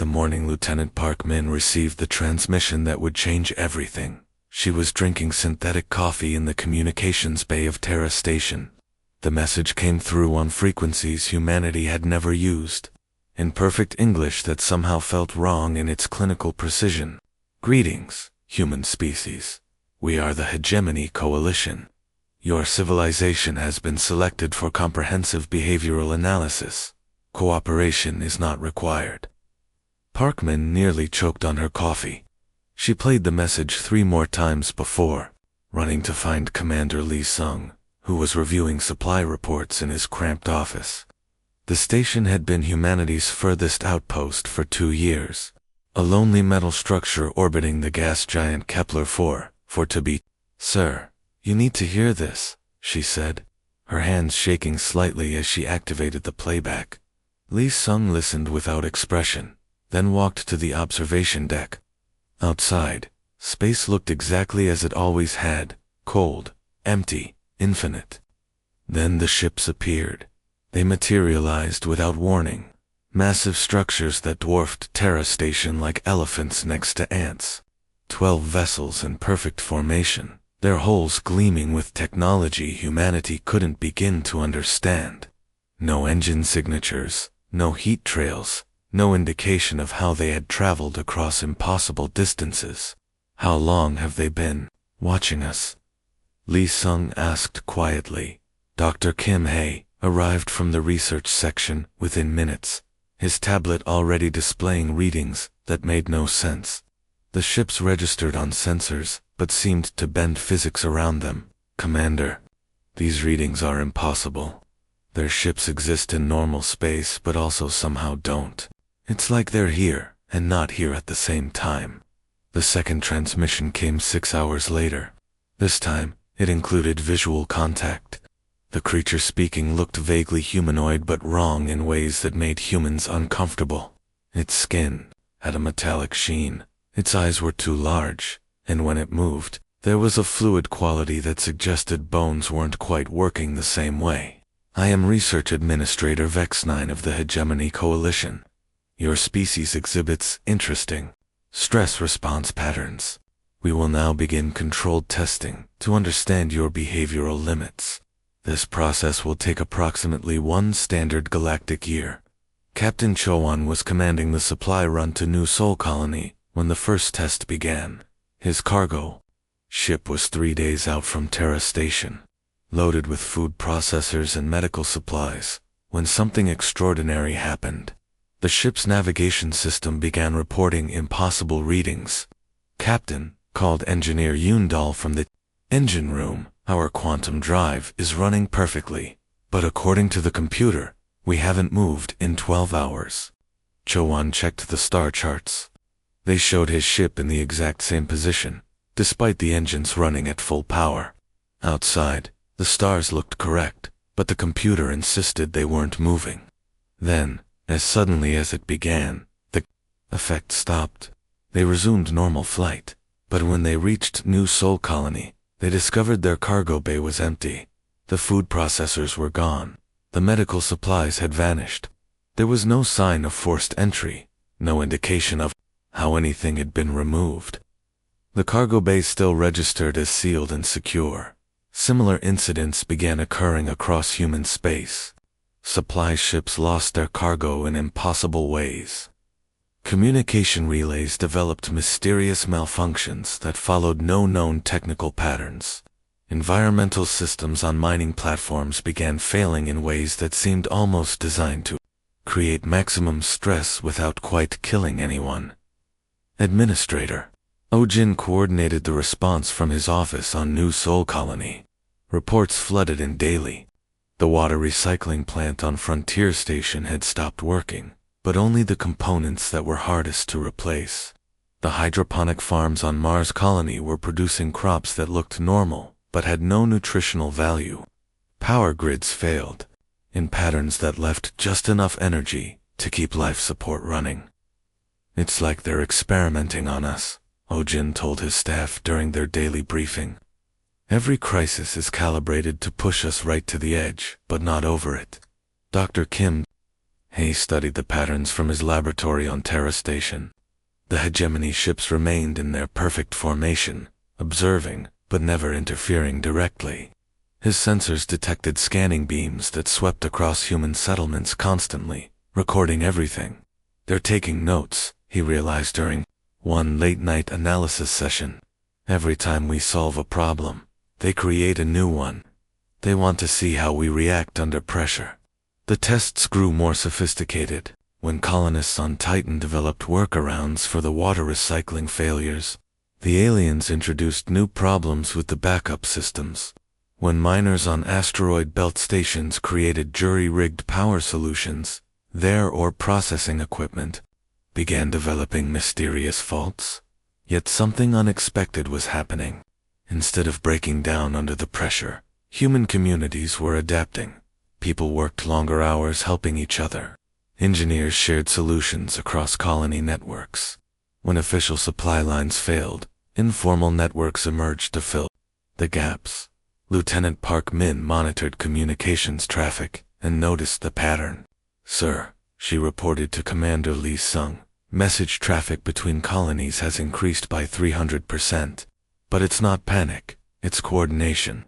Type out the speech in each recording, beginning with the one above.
morning Lieutenant Park Min received the transmission that would change everything. She was drinking synthetic coffee in the communications bay of Terra Station. The message came through on frequencies humanity had never used, in perfect English that somehow felt wrong in its clinical precision. Greetings, human species. We are the Hegemony Coalition. Your civilization has been selected for comprehensive behavioral analysis. Cooperation is not required. Parkman nearly choked on her coffee. She played the message 3 more times before, running to find Commander Lee Sung, who was reviewing supply reports in his cramped office. The station had been humanity's furthest outpost for 2 years, a lonely metal structure orbiting the gas giant Kepler-4, for to be. Sir, you need to hear this, she said, her hands shaking slightly as she activated the playback. Lee Sung listened without expression, then walked to the observation deck. Outside, space looked exactly as it always had, cold, empty, infinite. Then the ships appeared. They materialized without warning, massive structures that dwarfed Terra Station like elephants next to ants. 12 vessels in perfect formation, their hulls gleaming with technology humanity couldn't begin to understand. No engine signatures, no heat trails, no indication of how they had traveled across impossible distances. How long have they been watching us? Lee Sung asked quietly. Dr. Kim Hae arrived from the research section within minutes, his tablet already displaying readings that made no sense. The ships registered on sensors, but seemed to bend physics around them. Commander, these readings are impossible. Their ships exist in normal space but also somehow don't. It's like they're here and not here at the same time. The second transmission came 6 hours later. This time, it included visual contact. The creature speaking looked vaguely humanoid but wrong in ways that made humans uncomfortable. Its skin had a metallic sheen. Its eyes were too large, and when it moved, there was a fluid quality that suggested bones weren't quite working the same way. I am Research Administrator Vex9 of the Hegemony Coalition. Your species exhibits interesting stress response patterns. We will now begin controlled testing to understand your behavioral limits. This process will take approximately 1 standard galactic year. Captain Chowan was commanding the supply run to New Sol Colony when the first test began. His cargo ship was 3 days out from Terra Station, loaded with food processors and medical supplies, when something extraordinary happened. The ship's navigation system began reporting impossible readings. Captain, called Engineer Yundal from the engine room, our quantum drive is running perfectly, but according to the computer, we haven't moved in 12 hours. Chowan checked the star charts. They showed his ship in the exact same position, despite the engines running at full power. Outside, the stars looked correct, but the computer insisted they weren't moving. Then, as suddenly as it began, the effect stopped. They resumed normal flight, but when they reached New Sol Colony, they discovered their cargo bay was empty. The food processors were gone. The medical supplies had vanished. There was no sign of forced entry, no indication of how anything had been removed. The cargo bay still registered as sealed and secure. Similar incidents began occurring across human space. Supply ships lost their cargo in impossible ways. Communication relays developed mysterious malfunctions that followed no known technical patterns. Environmental systems on mining platforms began failing in ways that seemed almost designed to create maximum stress without quite killing anyone. Administrator Ojin coordinated the response from his office on New Sol Colony. Reports flooded in daily. The water recycling plant on Frontier Station had stopped working, but only the components that were hardest to replace. The hydroponic farms on Mars Colony were producing crops that looked normal, but had no nutritional value. Power grids failed, in patterns that left just enough energy to keep life support running. It's like they're experimenting on us, Ojin told his staff during their daily briefing. Every crisis is calibrated to push us right to the edge, but not over it. Dr. Kim He studied the patterns from his laboratory on Terra Station. The hegemony ships remained in their perfect formation, observing, but never interfering directly. His sensors detected scanning beams that swept across human settlements constantly, recording everything. They're taking notes, he realized during one late-night analysis session. Every time we solve a problem, they create a new one. They want to see how we react under pressure. The tests grew more sophisticated. When colonists on Titan developed workarounds for the water recycling failures, the aliens introduced new problems with the backup systems. When miners on asteroid belt stations created jury-rigged power solutions, their ore processing equipment began developing mysterious faults. Yet something unexpected was happening. Instead of breaking down under the pressure, human communities were adapting. People worked longer hours helping each other. Engineers shared solutions across colony networks. When official supply lines failed, informal networks emerged to fill the gaps. Lieutenant Park Min monitored communications traffic and noticed the pattern. "Sir," she reported to Commander Lee Sung, "message traffic between colonies has increased by 300%. But it's not panic, it's coordination."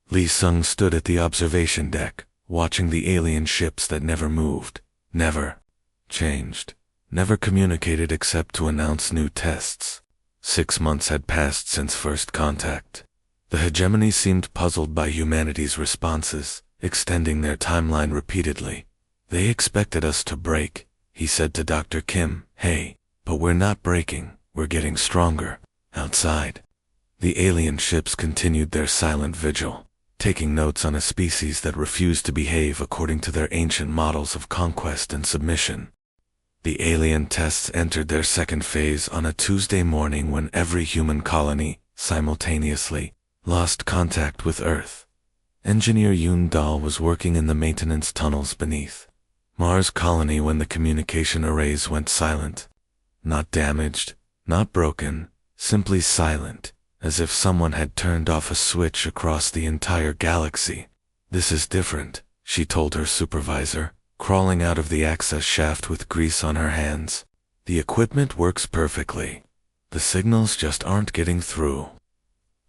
Lee Sung stood at the observation deck, watching the alien ships that never moved, never changed, never communicated except to announce new tests. 6 months had passed since first contact. The hegemony seemed puzzled by humanity's responses, extending their timeline repeatedly. "They expected us to break," he said to Dr. Kim. "Hey, but we're not breaking, we're getting stronger." Outside, the alien ships continued their silent vigil, taking notes on a species that refused to behave according to their ancient models of conquest and submission. The alien tests entered their second phase on a Tuesday morning when every human colony, simultaneously, lost contact with Earth. Engineer Yoon Dahl was working in the maintenance tunnels beneath Mars colony when the communication arrays went silent. Not damaged, not broken, simply silent, as if someone had turned off a switch across the entire galaxy. "This is different," she told her supervisor, crawling out of the access shaft with grease on her hands. "The equipment works perfectly. The signals just aren't getting through."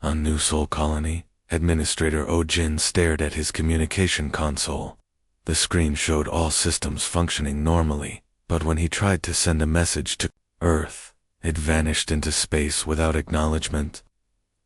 On New Sol Colony, Administrator Oh-Jin stared at his communication console. The screen showed all systems functioning normally, but when he tried to send a message to Earth, it vanished into space without acknowledgement.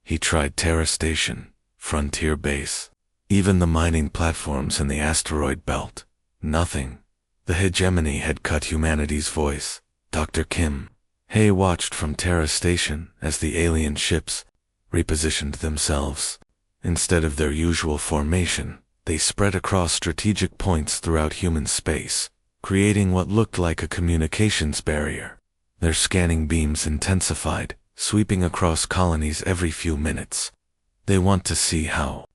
He tried Terra Station, Frontier Base, even the mining platforms in the asteroid belt. Nothing. The hegemony had cut humanity's voice. Dr. Kim Hay watched from Terra Station as the alien ships repositioned themselves. Instead of their usual formation, they spread across strategic points throughout human space, creating what looked like a communications barrier. Their scanning beams intensified, sweeping across colonies every few minutes. "They want to see how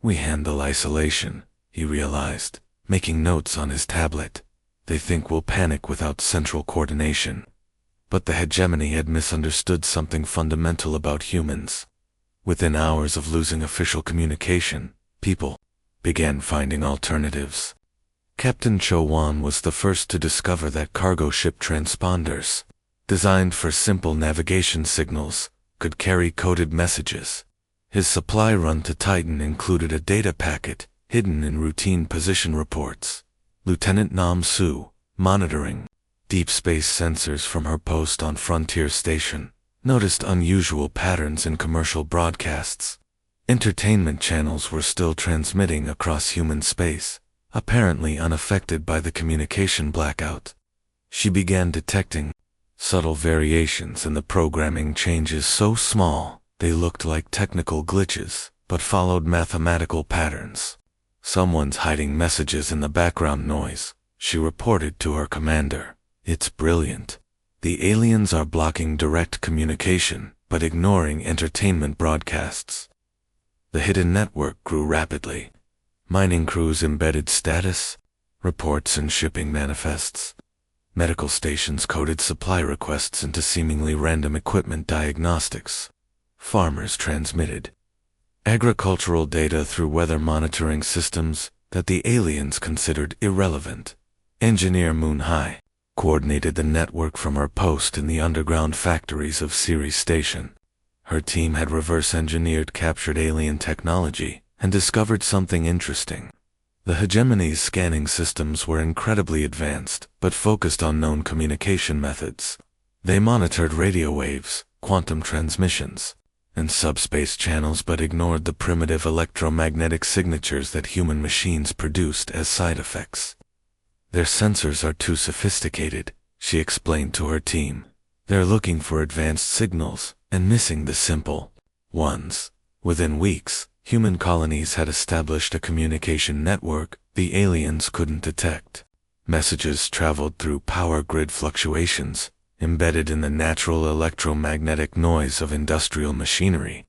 we handle isolation," he realized, making notes on his tablet. "They think we'll panic without central coordination." But the hegemony had misunderstood something fundamental about humans. Within hours of losing official communication, people began finding alternatives. Captain Cho Wan was the first to discover that cargo ship transponders, designed for simple navigation signals, could carry coded messages. His supply run to Titan included a data packet hidden in routine position reports. Lieutenant Nam Su, monitoring deep space sensors from her post on Frontier Station, noticed unusual patterns in commercial broadcasts. Entertainment channels were still transmitting across human space, apparently unaffected by the communication blackout. She began detecting subtle variations in the programming, changes so small they looked like technical glitches, but followed mathematical patterns. "Someone's hiding messages in the background noise," she reported to her commander. "It's brilliant. The aliens are blocking direct communication, but ignoring entertainment broadcasts." The hidden network grew rapidly. Mining crews embedded status reports and shipping manifests. Medical stations coded supply requests into seemingly random equipment diagnostics. Farmers transmitted agricultural data through weather monitoring systems that the aliens considered irrelevant. Engineer Moon High coordinated the network from her post in the underground factories of Ceres Station. Her team had reverse-engineered captured alien technology and discovered something interesting. The hegemony's scanning systems were incredibly advanced, but focused on known communication methods. They monitored radio waves, quantum transmissions, and subspace channels but ignored the primitive electromagnetic signatures that human machines produced as side effects. Their sensors are too sophisticated, she explained to her team. They're looking for advanced signals and missing the simple ones. Within weeks, human colonies had established a communication network the aliens couldn't detect. Messages traveled through power grid fluctuations, embedded in the natural electromagnetic noise of industrial machinery.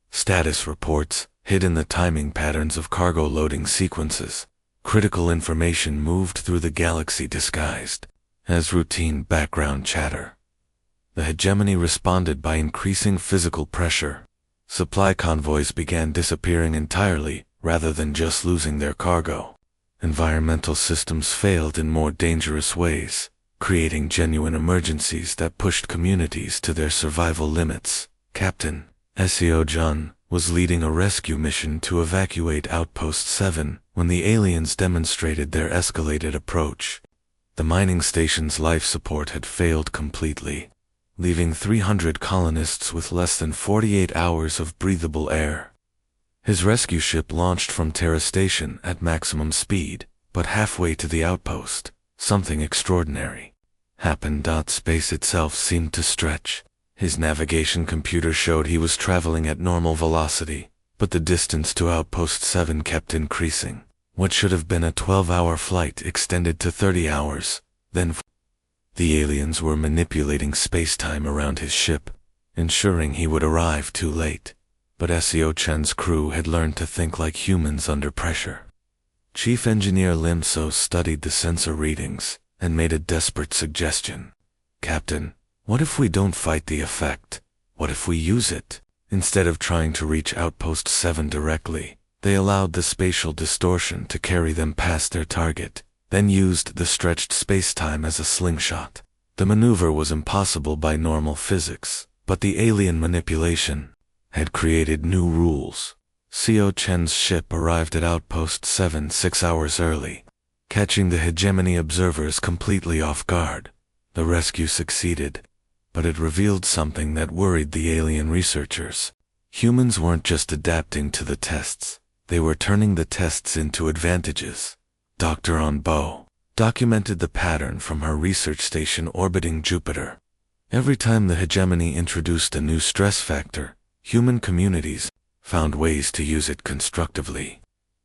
Status reports hid in the timing patterns of cargo loading sequences. Critical information moved through the galaxy disguised as routine background chatter. The hegemony responded by increasing physical pressure. Supply convoys began disappearing entirely rather than just losing their cargo. Environmental systems failed in more dangerous ways, creating genuine emergencies that pushed communities to their survival limits. Captain Seo Jun was leading a rescue mission to evacuate Outpost 7 when the aliens demonstrated their escalated approach. The mining station's life support had failed completely, leaving 300 colonists with less than 48 hours of breathable air. His rescue ship launched from Terra Station at maximum speed, but halfway to the outpost, something extraordinary happened. Space itself seemed to stretch. His navigation computer showed he was traveling at normal velocity, but the distance to Outpost 7 kept increasing. What should have been a 12-hour flight extended to 30 hours, then the aliens were manipulating space-time around his ship, ensuring he would arrive too late. But Seo Chen's crew had learned to think like humans under pressure. Chief Engineer Lim So studied the sensor readings and made a desperate suggestion. Captain, what if we don't fight the effect? What if we use it? Instead of trying to reach Outpost 7 directly, they allowed the spatial distortion to carry them past their target, then used the stretched space-time as a slingshot. The maneuver was impossible by normal physics, but the alien manipulation had created new rules. Seo Chen's ship arrived at Outpost 7 6 hours early, catching the hegemony observers completely off guard. The rescue succeeded, but it revealed something that worried the alien researchers. Humans weren't just adapting to the tests, they were turning the tests into advantages. Dr. Onbo documented the pattern from her research station orbiting Jupiter. Every time the hegemony introduced a new stress factor, human communities found ways to use it constructively.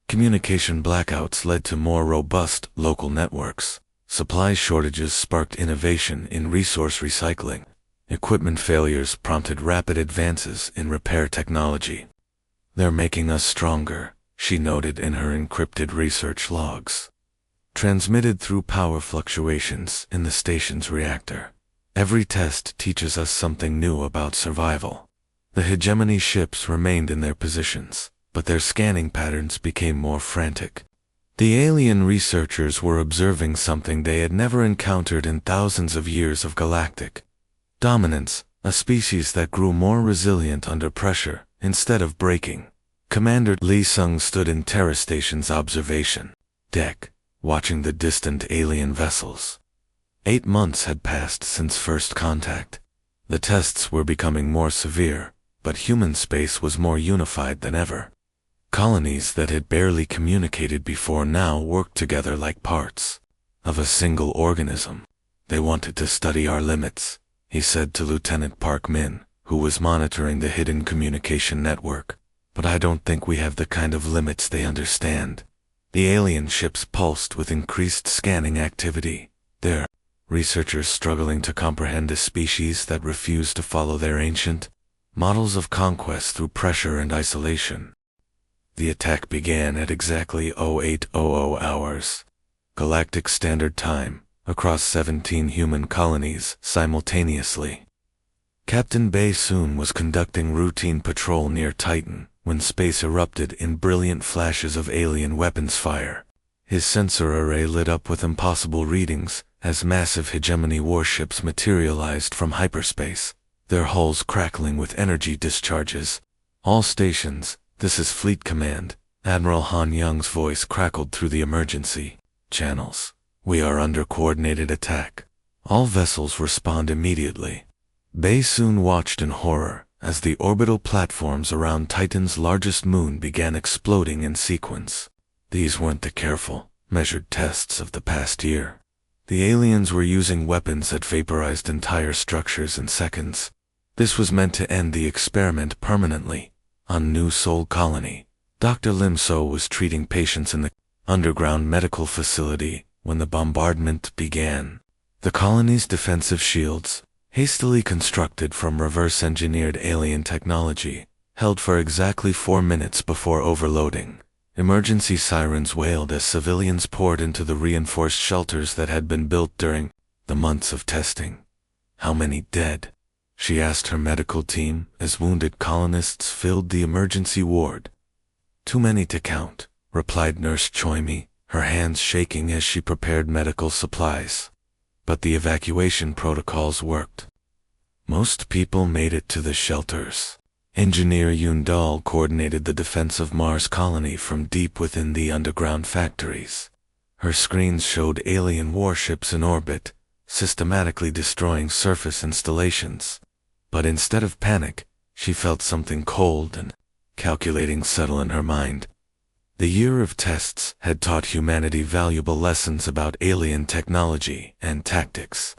Communication blackouts led to more robust local networks. Supply shortages sparked innovation in resource recycling. Equipment failures prompted rapid advances in repair technology. They're making us stronger, she noted in her encrypted research logs, transmitted through power fluctuations in the station's reactor. Every test teaches us something new about survival. The hegemony ships remained in their positions, but their scanning patterns became more frantic. The alien researchers were observing something they had never encountered in thousands of years of galactic dominance, a species that grew more resilient under pressure instead of breaking. Commander Lee Sung stood in Terra Station's observation deck, watching the distant alien vessels. 8 months had passed since first contact. The tests were becoming more severe, but human space was more unified than ever. Colonies that had barely communicated before now worked together like parts of a single organism. They wanted to study our limits, he said to Lieutenant Park Min, who was monitoring the hidden communication network. But I don't think we have the kind of limits they understand. The alien ships pulsed with increased scanning activity. Their researchers struggling to comprehend a species that refused to follow their ancient models of conquest through pressure and isolation. The attack began at exactly 0800 hours, Galactic Standard Time, across 17 human colonies simultaneously. Captain Bae Soon was conducting routine patrol near Titan when space erupted in brilliant flashes of alien weapons fire. His sensor array lit up with impossible readings as massive hegemony warships materialized from hyperspace, their hulls crackling with energy discharges. "All stations, this is Fleet Command," Admiral Han Young's voice crackled through the emergency channels. "We are under coordinated attack. All vessels respond immediately." Bay soon watched in horror as the orbital platforms around Titan's largest moon began exploding in sequence. These weren't the careful, measured tests of the past year. The aliens were using weapons that vaporized entire structures in seconds. This was meant to end the experiment permanently. On New Sol Colony, Dr. Lim So was treating patients in the underground medical facility when the bombardment began. The colony's defensive shields, hastily constructed from reverse-engineered alien technology, held for exactly 4 minutes before overloading. Emergency sirens wailed as civilians poured into the reinforced shelters that had been built during the months of testing. "How many dead?" she asked her medical team as wounded colonists filled the emergency ward. "Too many to count," replied Nurse Choimi, her hands shaking as she prepared medical supplies. But the evacuation protocols worked. Most people made it to the shelters. Engineer Yundal coordinated the defense of Mars colony from deep within the underground factories. Her screens showed alien warships in orbit, systematically destroying surface installations. But instead of panic, she felt something cold and calculating settle in her mind. The year of tests had taught humanity valuable lessons about alien technology and tactics.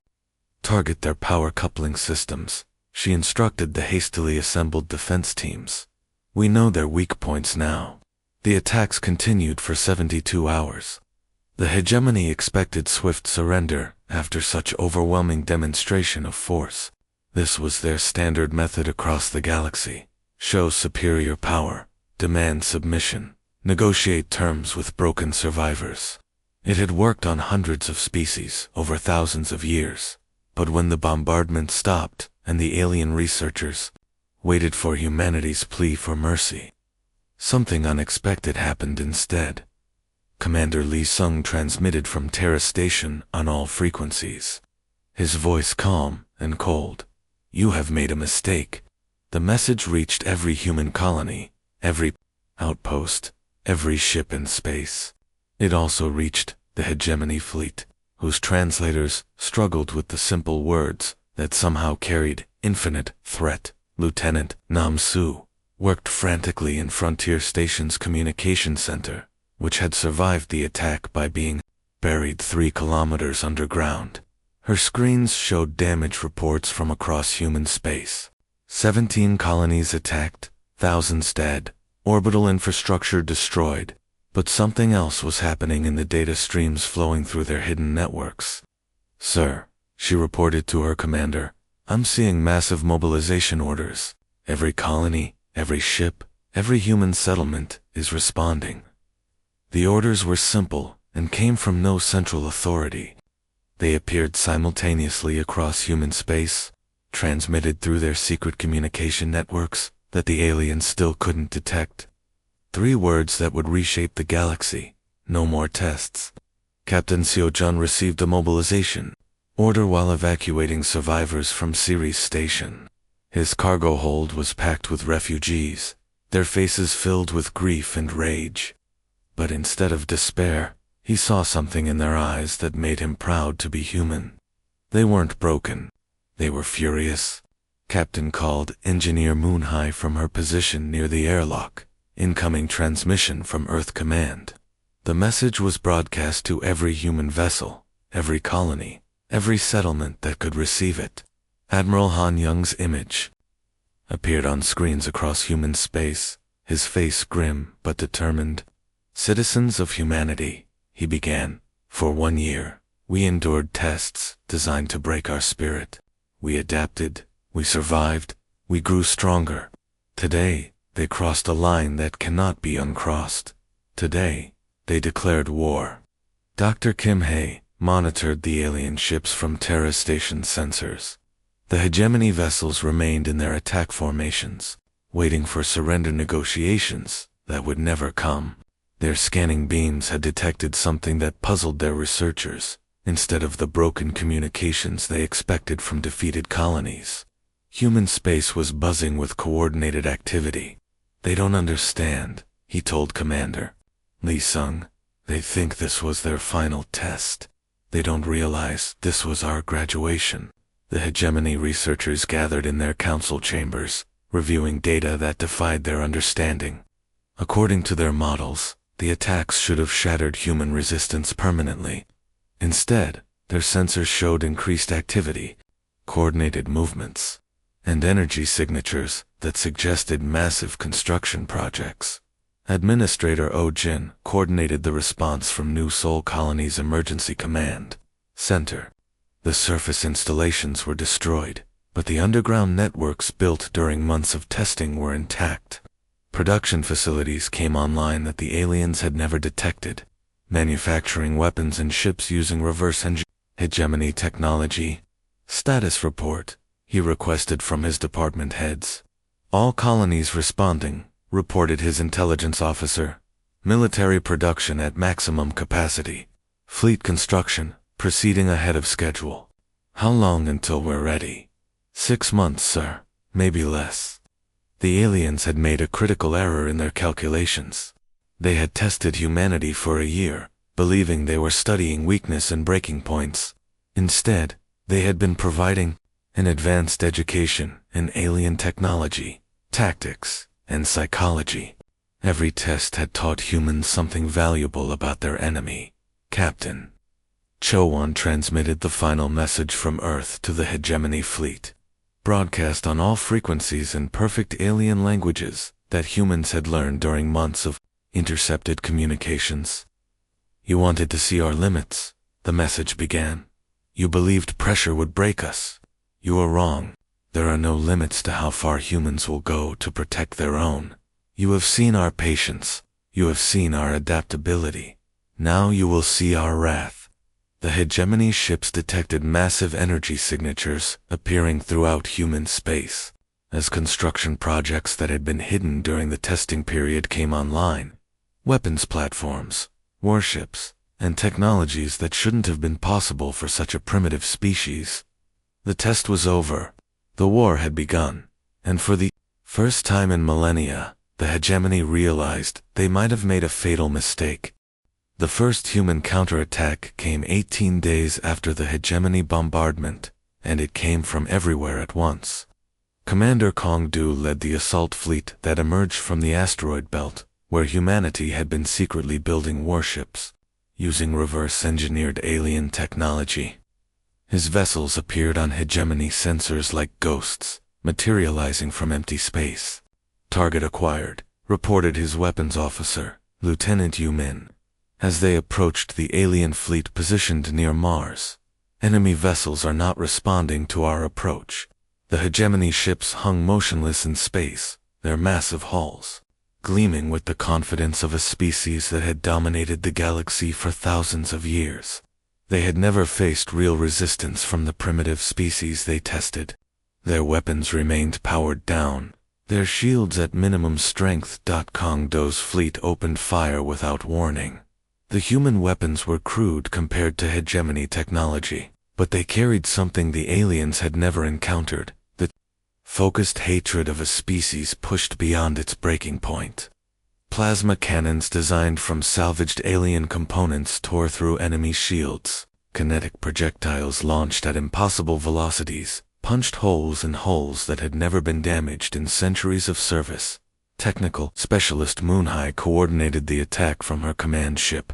"Target their power coupling systems," she instructed the hastily assembled defense teams. "We know their weak points now." The attacks continued for 72 hours. The hegemony expected swift surrender after such overwhelming demonstration of force. This was their standard method across the galaxy. Show superior power, demand submission, negotiate terms with broken survivors. It had worked on hundreds of species over thousands of years. But when the bombardment stopped and the alien researchers waited for humanity's plea for mercy, something unexpected happened instead. Commander Lee Sung transmitted from Terra Station on all frequencies. His voice calm and cold. "You have made a mistake." The message reached every human colony, every outpost, every ship in space. It also reached the hegemony fleet, whose translators struggled with the simple words that somehow carried infinite threat. Lieutenant Nam Su worked frantically in Frontier Station's communication center, which had survived the attack by being buried 3 kilometers underground. Her screens showed damage reports from across human space. 17 colonies attacked, thousands dead, orbital infrastructure destroyed. But something else was happening in the data streams flowing through their hidden networks. "Sir," she reported to her commander, "I'm seeing massive mobilization orders. Every colony, every ship, every human settlement is responding." The orders were simple and came from no central authority. They appeared simultaneously across human space, transmitted through their secret communication networks that the aliens still couldn't detect. 3 words that would reshape the galaxy. No more tests. Captain Seo-jun received a mobilization order while evacuating survivors from Ceres Station. His cargo hold was packed with refugees, their faces filled with grief and rage. But instead of despair, he saw something in their eyes that made him proud to be human. They weren't broken. They were furious. Captain called Engineer Moonhigh from her position near the airlock. Incoming transmission from Earth Command. The message was broadcast to every human vessel, every colony, every settlement that could receive it. Admiral Han Young's image appeared on screens across human space, his face grim but determined. "Citizens of humanity," he began, "for 1 year, we endured tests designed to break our spirit. We adapted, we survived, we grew stronger. Today, they crossed a line that cannot be uncrossed. Today, they declared war." Dr. Kim Hae monitored the alien ships from Terra Station sensors. The hegemony vessels remained in their attack formations, waiting for surrender negotiations that would never come. Their scanning beams had detected something that puzzled their researchers. Instead of the broken communications they expected from defeated colonies, human space was buzzing with coordinated activity. "They don't understand," he told Commander Lee Sung. "They think this was their final test. They don't realize this was our graduation." The hegemony researchers gathered in their council chambers, reviewing data that defied their understanding. According to their models, the attacks should have shattered human resistance permanently. Instead, their sensors showed increased activity, coordinated movements, and energy signatures that suggested massive construction projects. Administrator Oh Jin coordinated the response from New Seoul Colony's Emergency Command Center. The surface installations were destroyed, but the underground networks built during months of testing were intact. Production facilities came online that the aliens had never detected, manufacturing weapons and ships using reverse hegemony technology. "Status report," he requested from his department heads. "All colonies responding," reported his intelligence officer. "Military production at maximum capacity. Fleet construction proceeding ahead of schedule." "How long until we're ready?" "6 months, sir. Maybe less." The aliens had made a critical error in their calculations. They had tested humanity for a year, believing they were studying weakness and breaking points. Instead, they had been providing an advanced education in alien technology, tactics, and psychology. Every test had taught humans something valuable about their enemy. Captain Cho-won transmitted the final message from Earth to the hegemony fleet, broadcast on all frequencies in perfect alien languages that humans had learned during months of intercepted communications. "You wanted to see our limits," the message began. "You believed pressure would break us. You were wrong. There are no limits to how far humans will go to protect their own. You have seen our patience. You have seen our adaptability. Now you will see our wrath." The hegemony ships detected massive energy signatures appearing throughout human space. As construction projects that had been hidden during the testing period came online, weapons platforms, warships, and technologies that shouldn't have been possible for such a primitive species. The test was over. The war had begun, and for the first time in millennia, the hegemony realized they might have made a fatal mistake. The first human counterattack came 18 days after the hegemony bombardment, and it came from everywhere at once. Commander Kong-du led the assault fleet that emerged from the asteroid belt, where humanity had been secretly building warships, using reverse-engineered alien technology. His vessels appeared on hegemony sensors like ghosts, materializing from empty space. "Target acquired," reported his weapons officer, Lieutenant Yu Min. As they approached the alien fleet positioned near Mars, "Enemy vessels are not responding to our approach." The hegemony ships hung motionless in space, their massive hulls gleaming with the confidence of a species that had dominated the galaxy for thousands of years. They had never faced real resistance from the primitive species they tested. Their weapons remained powered down, their shields at minimum strength. Kong-do's fleet opened fire without warning. The human weapons were crude compared to hegemony technology, but they carried something the aliens had never encountered: the focused hatred of a species pushed beyond its breaking point. Plasma cannons designed from salvaged alien components tore through enemy shields. Kinetic projectiles launched at impossible velocities punched holes in hulls that had never been damaged in centuries of service. Technical specialist Moonhai coordinated the attack from her command ship,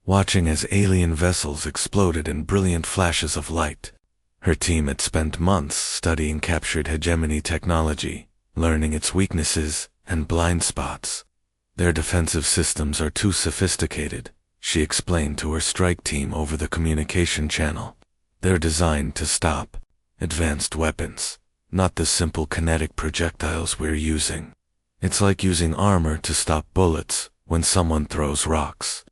watching as alien vessels exploded in brilliant flashes of light. Her team had spent months studying captured hegemony technology, learning its weaknesses and blind spots. "Their defensive systems are too sophisticated," she explained to her strike team over the communication channel. "They're designed to stop advanced weapons, not the simple kinetic projectiles we're using. It's like using armor to stop bullets when someone throws rocks."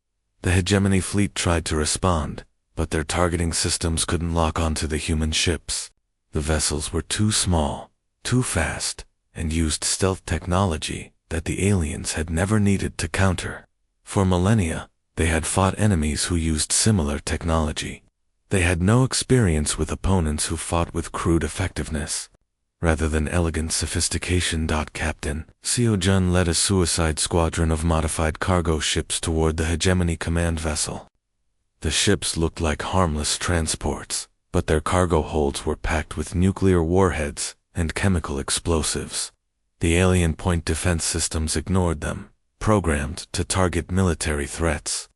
The hegemony fleet tried to respond, but their targeting systems couldn't lock onto the human ships. The vessels were too small, too fast, and used stealth technology that the aliens had never needed to counter. For millennia, they had fought enemies who used similar technology. They had no experience with opponents who fought with crude effectiveness. Rather than elegant sophistication. Captain Seo-jun led a suicide squadron of modified cargo ships toward the Hegemony command vessel. The ships looked like harmless transports, but their cargo holds were packed with nuclear warheads and chemical explosives. The alien point defense systems ignored them, programmed to target military threats.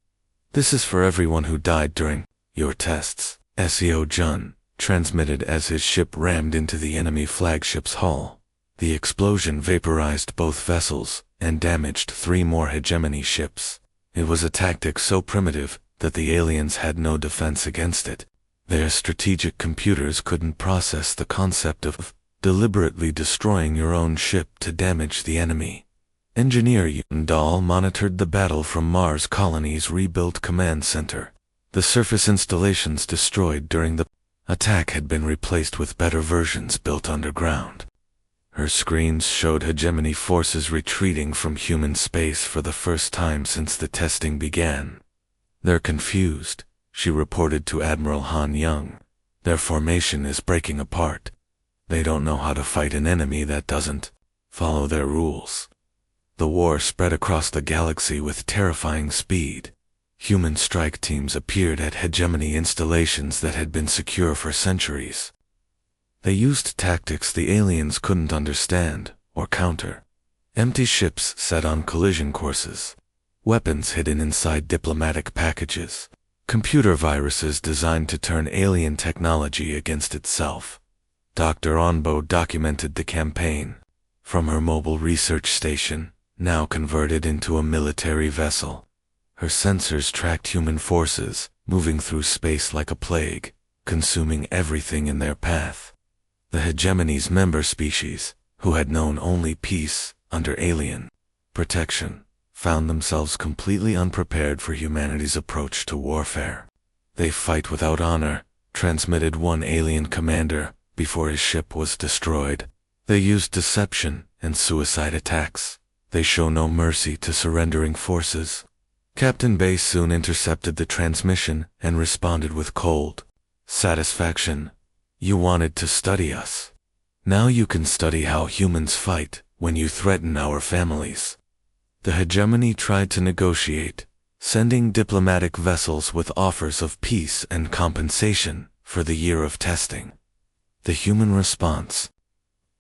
"This is for everyone who died during your tests," Seo-jun transmitted as his ship rammed into the enemy flagship's hull. The explosion vaporized both vessels and damaged 3 more Hegemony ships. It was a tactic so primitive that the aliens had no defense against it. Their strategic computers couldn't process the concept of deliberately destroying your own ship to damage the enemy. Engineer Yun Dahl monitored the battle from Mars Colony's rebuilt command center. The surface installations destroyed during the attack had been replaced with better versions built underground. Her screens showed Hegemony forces retreating from human space for the first time since the testing began. "They're confused," she reported to Admiral Han Young. "Their formation is breaking apart. They don't know how to fight an enemy that doesn't follow their rules." The war spread across the galaxy with terrifying speed. Human strike teams appeared at Hegemony installations that had been secure for centuries. They used tactics the aliens couldn't understand or counter. Empty ships set on collision courses, weapons hidden inside diplomatic packages, computer viruses designed to turn alien technology against itself. Dr. Onbo documented the campaign from her mobile research station, now converted into a military vessel. Her sensors tracked human forces, moving through space like a plague, consuming everything in their path. The Hegemony's member species, who had known only peace under alien protection, found themselves completely unprepared for humanity's approach to warfare. "They fight without honor," transmitted one alien commander before his ship was destroyed. "They use deception and suicide attacks. They show no mercy to surrendering forces." Captain Bay soon intercepted the transmission and responded with cold satisfaction. "You wanted to study us. Now you can study how humans fight when you threaten our families." The Hegemony tried to negotiate, sending diplomatic vessels with offers of peace and compensation for the year of testing. The human response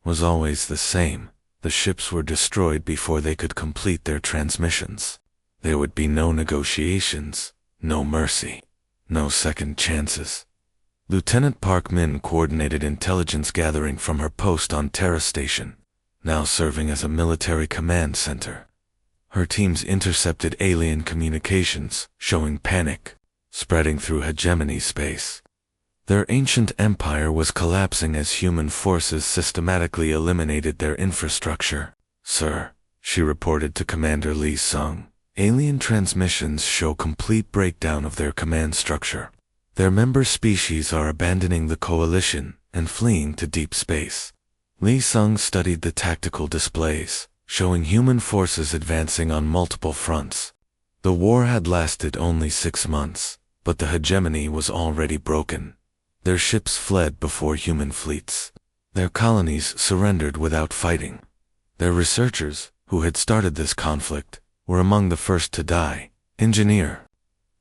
was always the same. The ships were destroyed before they could complete their transmissions. There would be no negotiations, no mercy, no second chances. Lieutenant Park Min coordinated intelligence gathering from her post on Terra Station, now serving as a military command center. Her teams intercepted alien communications, showing panic spreading through Hegemony space. Their ancient empire was collapsing as human forces systematically eliminated their infrastructure. "Sir," she reported to Commander Lee Sung, "alien transmissions show complete breakdown of their command structure. Their member species are abandoning the coalition and fleeing to deep space." Lee Sung studied the tactical displays, showing human forces advancing on multiple fronts. The war had lasted only 6 months, but the Hegemony was already broken. Their ships fled before human fleets. Their colonies surrendered without fighting. Their researchers, who had started this conflict, were among the first to die. Engineer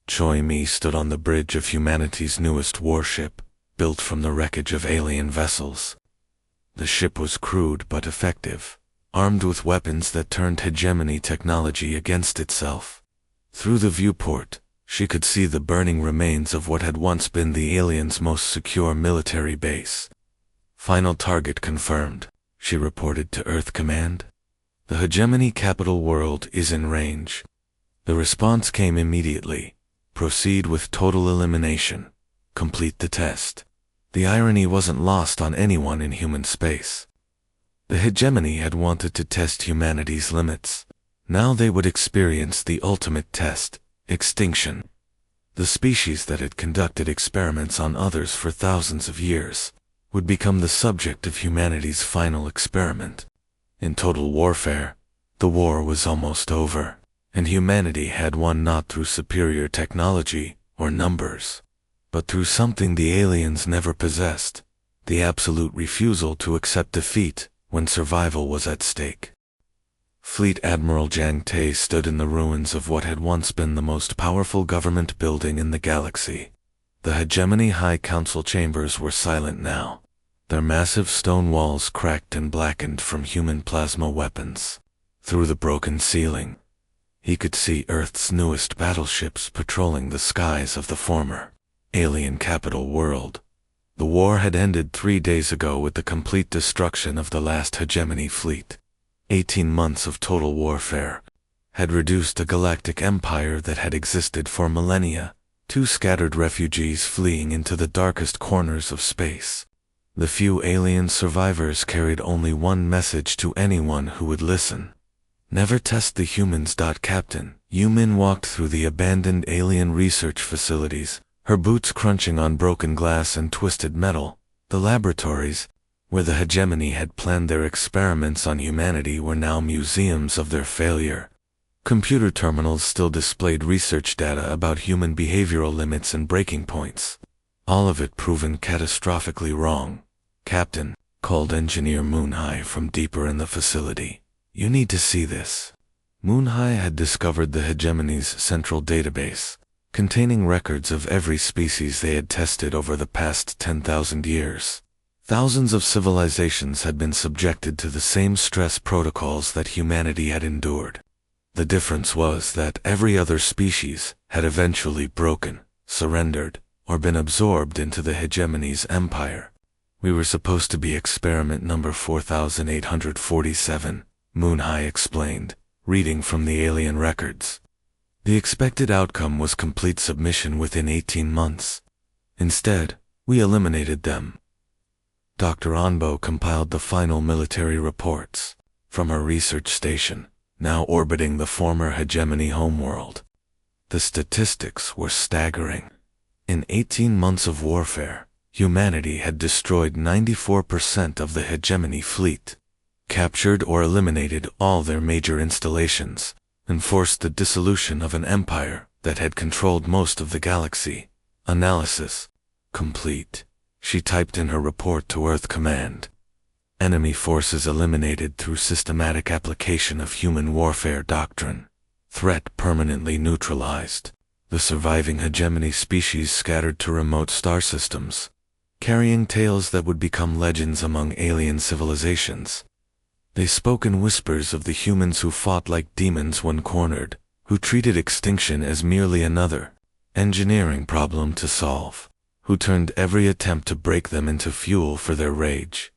Choi Mi stood on the bridge of humanity's newest warship, built from the wreckage of alien vessels. The ship was crude but effective, armed with weapons that turned Hegemony technology against itself. Through the viewport, she could see the burning remains of what had once been the aliens' most secure military base. "Final target confirmed," she reported to Earth Command. "The Hegemony capital world is in range." The response came immediately. "Proceed with total elimination. Complete the test." The irony wasn't lost on anyone in human space. The Hegemony had wanted to test humanity's limits. Now they would experience the ultimate test: extinction. The species that had conducted experiments on others for thousands of years would become the subject of humanity's final experiment. In total warfare, the war was almost over. And humanity had won not through superior technology or numbers, but through something the aliens never possessed: the absolute refusal to accept defeat when survival was at stake. Fleet Admiral Jiang Te stood in the ruins of what had once been the most powerful government building in the galaxy. The Hegemony High Council chambers were silent now, their massive stone walls cracked and blackened from human plasma weapons. Through the broken ceiling, he could see Earth's newest battleships patrolling the skies of the former alien capital world. The war had ended 3 days ago with the complete destruction of the last Hegemony fleet. 18 months of total warfare had reduced a galactic empire that had existed for millennia to scattered refugees fleeing into the darkest corners of space. The few alien survivors carried only one message to anyone who would listen: never test the humans. Captain Yumin walked through the abandoned alien research facilities, her boots crunching on broken glass and twisted metal. The laboratories, where the Hegemony had planned their experiments on humanity, were now museums of their failure. Computer terminals still displayed research data about human behavioral limits and breaking points, all of it proven catastrophically wrong. "Captain," called Engineer Moonhai from deeper in the facility, "you need to see this." Moonhai had discovered the Hegemony's central database, containing records of every species they had tested over the past 10,000 years. Thousands of civilizations had been subjected to the same stress protocols that humanity had endured. The difference was that every other species had eventually broken, surrendered, or been absorbed into the Hegemony's empire. "We were supposed to be experiment number 4847, Moonhai explained, reading from the alien records. "The expected outcome was complete submission within 18 months. Instead, we eliminated them." Dr. Onbo compiled the final military reports from her research station, now orbiting the former Hegemony homeworld. The statistics were staggering. In 18 months of warfare, humanity had destroyed 94% of the Hegemony fleet, captured or eliminated all their major installations, and forced the dissolution of an empire that had controlled most of the galaxy. "Analysis complete," she typed in her report to Earth Command. "Enemy forces eliminated through systematic application of human warfare doctrine. Threat permanently neutralized. The surviving Hegemony species scattered to remote star systems, carrying tales that would become legends among alien civilizations. They spoke in whispers of the humans who fought like demons when cornered, who treated extinction as merely another engineering problem to solve, who turned every attempt to break them into fuel for their rage."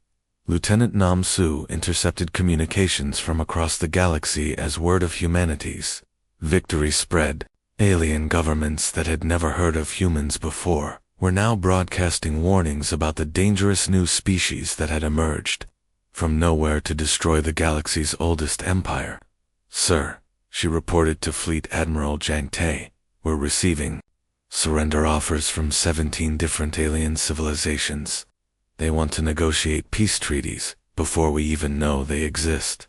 Lieutenant Nam Su intercepted communications from across the galaxy as word of humanity's victory spread. Alien governments that had never heard of humans before were now broadcasting warnings about the dangerous new species that had emerged from nowhere to destroy the galaxy's oldest empire. "Sir," she reported to Fleet Admiral Jiang Te, "we're receiving surrender offers from 17 different alien civilizations. They want to negotiate peace treaties before we even know they exist."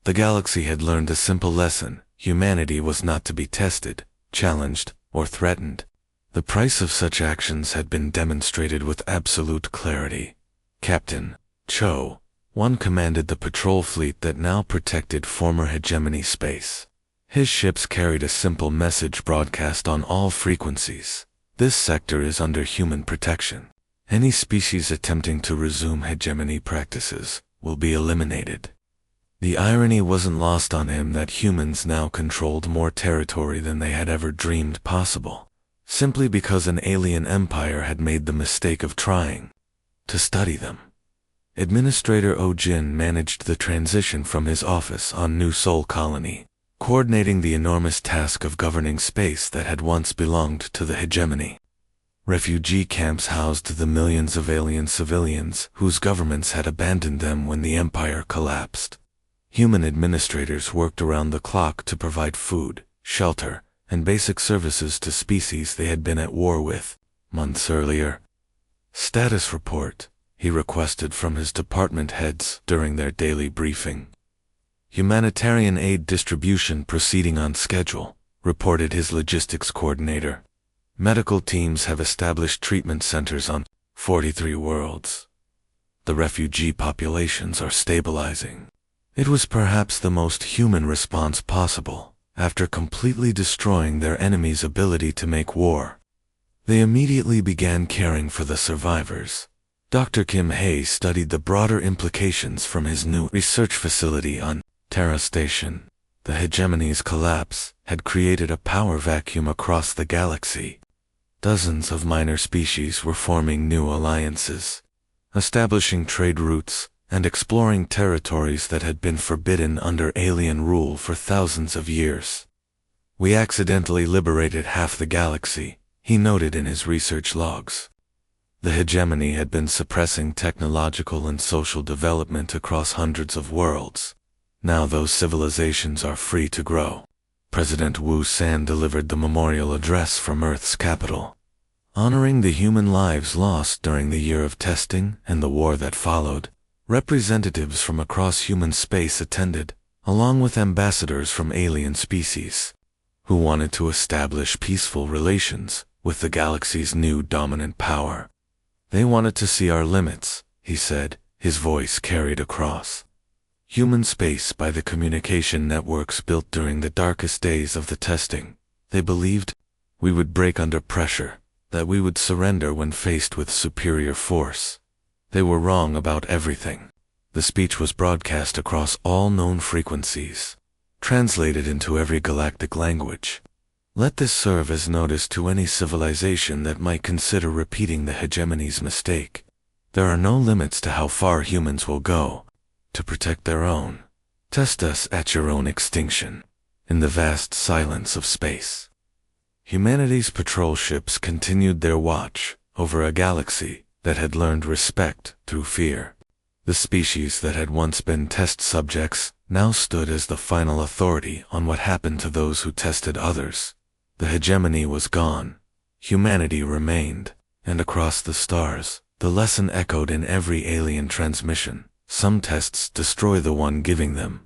The galaxy had learned a simple lesson: humanity was not to be tested, challenged, or threatened. The price of such actions had been demonstrated with absolute clarity. Captain Cho, one commanded the patrol fleet that now protected former Hegemony space. His ships carried a simple message broadcast on all frequencies: "This sector is under human protection. Any species attempting to resume Hegemony practices will be eliminated." The irony wasn't lost on him that humans now controlled more territory than they had ever dreamed possible, simply because an alien empire had made the mistake of trying to study them. Administrator O Jin managed the transition from his office on New Sol Colony, coordinating the enormous task of governing space that had once belonged to the Hegemony. Refugee camps housed the millions of alien civilians whose governments had abandoned them when the empire collapsed. Human administrators worked around the clock to provide food, shelter, and basic services to species they had been at war with months earlier. "Status report," he requested from his department heads during their daily briefing. Humanitarian aid distribution proceeding on schedule, reported his logistics coordinator. Medical teams have established treatment centers on 43 worlds. The refugee populations are stabilizing. It was perhaps the most human response possible, after completely destroying their enemy's ability to make war. They immediately began caring for the survivors. Dr. Kim Hae studied the broader implications from his new research facility on Terra Station. The hegemony's collapse had created a power vacuum across the galaxy. Dozens of minor species were forming new alliances, establishing trade routes, and exploring territories that had been forbidden under alien rule for thousands of years. We accidentally liberated half the galaxy, he noted in his research logs. The hegemony had been suppressing technological and social development across hundreds of worlds. Now those civilizations are free to grow. President Wu San delivered the memorial address from Earth's capital, honoring the human lives lost during the year of testing and the war that followed. Representatives from across human space attended, along with ambassadors from alien species, who wanted to establish peaceful relations with the galaxy's new dominant power. They wanted to see our limits, he said, his voice carried across human space by the communication networks built during the darkest days of the testing. They believed we would break under pressure, that we would surrender when faced with superior force. They were wrong about everything. The speech was broadcast across all known frequencies, translated into every galactic language. Let this serve as notice to any civilization that might consider repeating the hegemony's mistake. There are no limits to how far humans will go to protect their own. Test us at your own extinction. In the vast silence of space, humanity's patrol ships continued their watch over a galaxy that had learned respect through fear. The species that had once been test subjects now stood as the final authority on what happened to those who tested others. The hegemony was gone. Humanity remained, and across the stars, the lesson echoed in every alien transmission. Some tests destroy the one giving them,